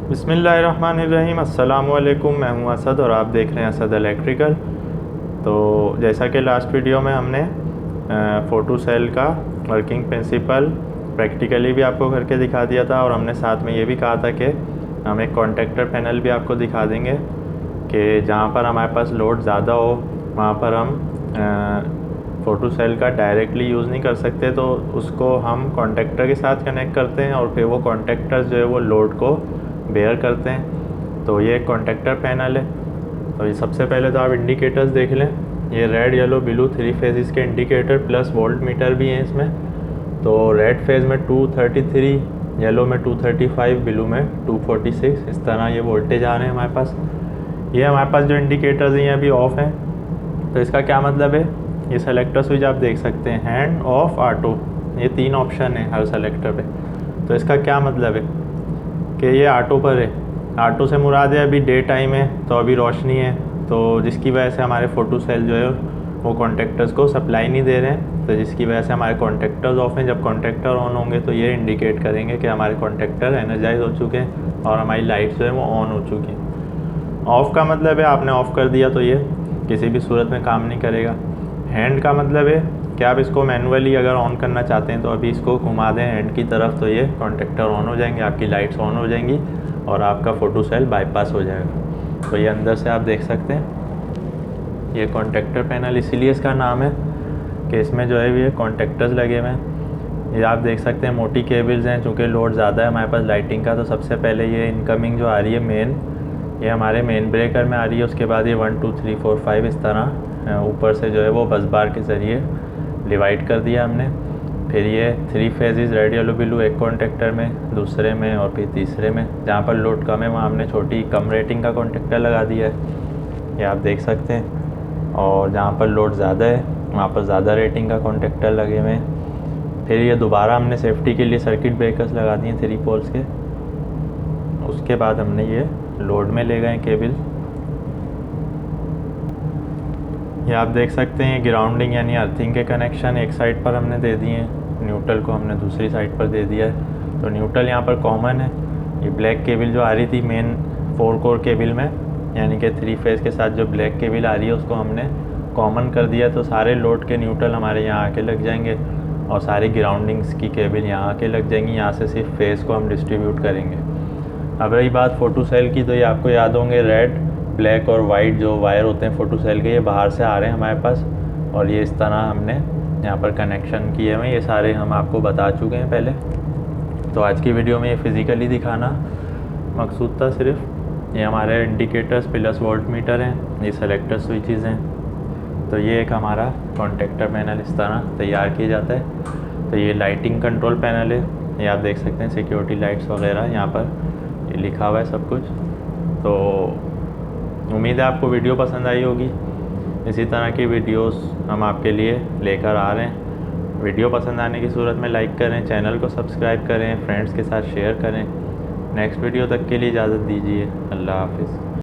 बिस्मिल्लाहिर्रहमानिर्रहीम। अस्सलाम वालेकुम। मैं हूं असद और आप देख रहे हैं असद इलेक्ट्रिकल। तो जैसा कि लास्ट वीडियो में हमने फ़ोटो सेल का वर्किंग प्रिंसिपल प्रैक्टिकली भी आपको करके दिखा दिया था, और हमने साथ में ये भी कहा था कि हम एक कॉन्टेक्टर पैनल भी आपको दिखा देंगे कि जहाँ पर हमारे पास लोड ज़्यादा हो वहाँ पर हम फ़ोटो सेल का डायरेक्टली यूज़ नहीं कर सकते, तो उसको हम कॉन्टेक्टर के साथ कनेक्ट करते हैं और फिर वो कॉन्टेक्टर जो है वो लोड को बेयर करते हैं। तो ये एक कॉन्टेक्टर पैनल है। तो ये सबसे पहले तो आप इंडिकेटर्स देख लें। ये रेड येलो ब्लू 3 फेज़ के इंडिकेटर प्लस वोल्ट मीटर भी हैं इसमें। तो रेड फेज़ में 233, येलो में 235, ब्लू में 246, इस तरह ये वोल्टेज आ रहे हैं हमारे पास। ये हमारे पास जो इंडिकेटर्स हैं ये अभी ऑफ़ हैं। तो इसका क्या मतलब है, ये सेलेक्टर स्विच आप देख सकते हैं, हैंड ऑफ ऑटो, ये 3 ऑप्शन है हर सेलेक्टर पे। तो इसका क्या मतलब है कि ये ऑटो पर है। ऑटो से मुराद है अभी डे टाइम है तो अभी रोशनी है, तो जिसकी वजह से हमारे फ़ोटो सेल जो है वो कॉन्टेक्टर्स को सप्लाई नहीं दे रहे हैं, तो जिसकी वजह से हमारे कॉन्टेक्टर्स ऑफ हैं। जब कॉन्टेक्टर ऑन होंगे तो ये इंडिकेट करेंगे कि हमारे कॉन्टेक्टर एनर्जाइज हो चुके हैं और हमारी लाइट्स जो है वो ऑन हो चुकी हैं। ऑफ़ का मतलब है आपने ऑफ़ कर दिया तो ये किसी भी सूरत में काम नहीं करेगा। हैंड का मतलब है कि आप इसको मैनुअली अगर ऑन करना चाहते हैं तो अभी इसको घुमा दें हैंड की तरफ, तो ये कॉन्टेक्टर ऑन हो जाएंगे, आपकी लाइट्स ऑन हो जाएंगी और आपका फ़ोटो सेल बाईपास हो जाएगा। तो ये अंदर से आप देख सकते हैं, ये कॉन्टेक्टर पैनल इसीलिए इसका नाम है कि इसमें जो है ये कॉन्टेक्टर्स लगे हुए हैं। ये आप देख सकते हैं मोटी केबल्स हैं, चूँकि लोड ज़्यादा है हमारे पास लाइटिंग का। तो सबसे पहले ये इनकमिंग जो आ रही है मेन, ये हमारे मेन ब्रेकर में आ रही है। उसके बाद ये 1 2 3 4 5 इस तरह ऊपर से जो है वो बस बार के ज़रिए डिवाइड कर दिया हमने। फिर ये 3 फेजेस रेड येलो ब्लू, एक कॉन्टेक्टर में, दूसरे में और फिर तीसरे में। जहाँ पर लोड कम है वहाँ हमने छोटी कम रेटिंग का कॉन्टेक्टर लगा दिया है, ये आप देख सकते हैं। और जहाँ पर लोड ज़्यादा है वहाँ पर ज़्यादा रेटिंग का कॉन्टेक्टर लगे हुए हैं। फिर ये दोबारा हमने सेफ्टी के लिए सर्किट ब्रेकर्स लगा दिए 3 पोल्स के। उसके बाद हमने ये लोड में ले गए केबल। ये आप देख सकते हैं ग्राउंडिंग यानी अर्थिंग के कनेक्शन एक साइड पर हमने दे दिए हैं, न्यूट्रल को हमने दूसरी साइड पर दे दिया है। तो न्यूट्रल यहाँ पर कॉमन है। ये ब्लैक केबल जो आ रही थी मेन 4 कोर केबल में, यानी कि 3 फेज़ के साथ जो ब्लैक केबल आ रही है उसको हमने कॉमन कर दिया। तो सारे लोड के न्यूट्रल हमारे यहाँ आके लग जाएंगे और सारी ग्राउंडिंग्स की केबल यहाँ आके लग जाएंगी। यहाँ से सिर्फ फेज़ को हम डिस्ट्रीब्यूट करेंगे। अब रही बात फ़ोटो सेल की, तो ये आपको याद होंगे रेड ब्लैक और वाइट जो वायर होते हैं फ़ोटो सेल के, ये बाहर से आ रहे हैं हमारे पास और ये इस तरह हमने यहाँ पर कनेक्शन किए हुए हैं। ये सारे हम आपको बता चुके हैं पहले। तो आज की वीडियो में ये फ़िज़िकली दिखाना मकसूद था सिर्फ। ये हमारे इंडिकेटर्स प्लस वोल्ट मीटर हैं, ये सेलेक्टर स्विचेस हैं। तो ये एक हमारा कॉन्टेक्टर पैनल इस तरह तैयार किया जाता है। तो ये लाइटिंग कंट्रोल पैनल है, ये आप देख सकते हैं सिक्योरिटी लाइट्स वगैरह यहाँ पर ये लिखा हुआ है सब कुछ। तो उम्मीद है आपको वीडियो पसंद आई होगी। इसी तरह की वीडियोस हम आपके लिए लेकर आ रहे हैं। वीडियो पसंद आने की सूरत में लाइक करें, चैनल को सब्सक्राइब करें, फ्रेंड्स के साथ शेयर करें। नेक्स्ट वीडियो तक के लिए इजाज़त दीजिए। अल्लाह हाफ़िज़।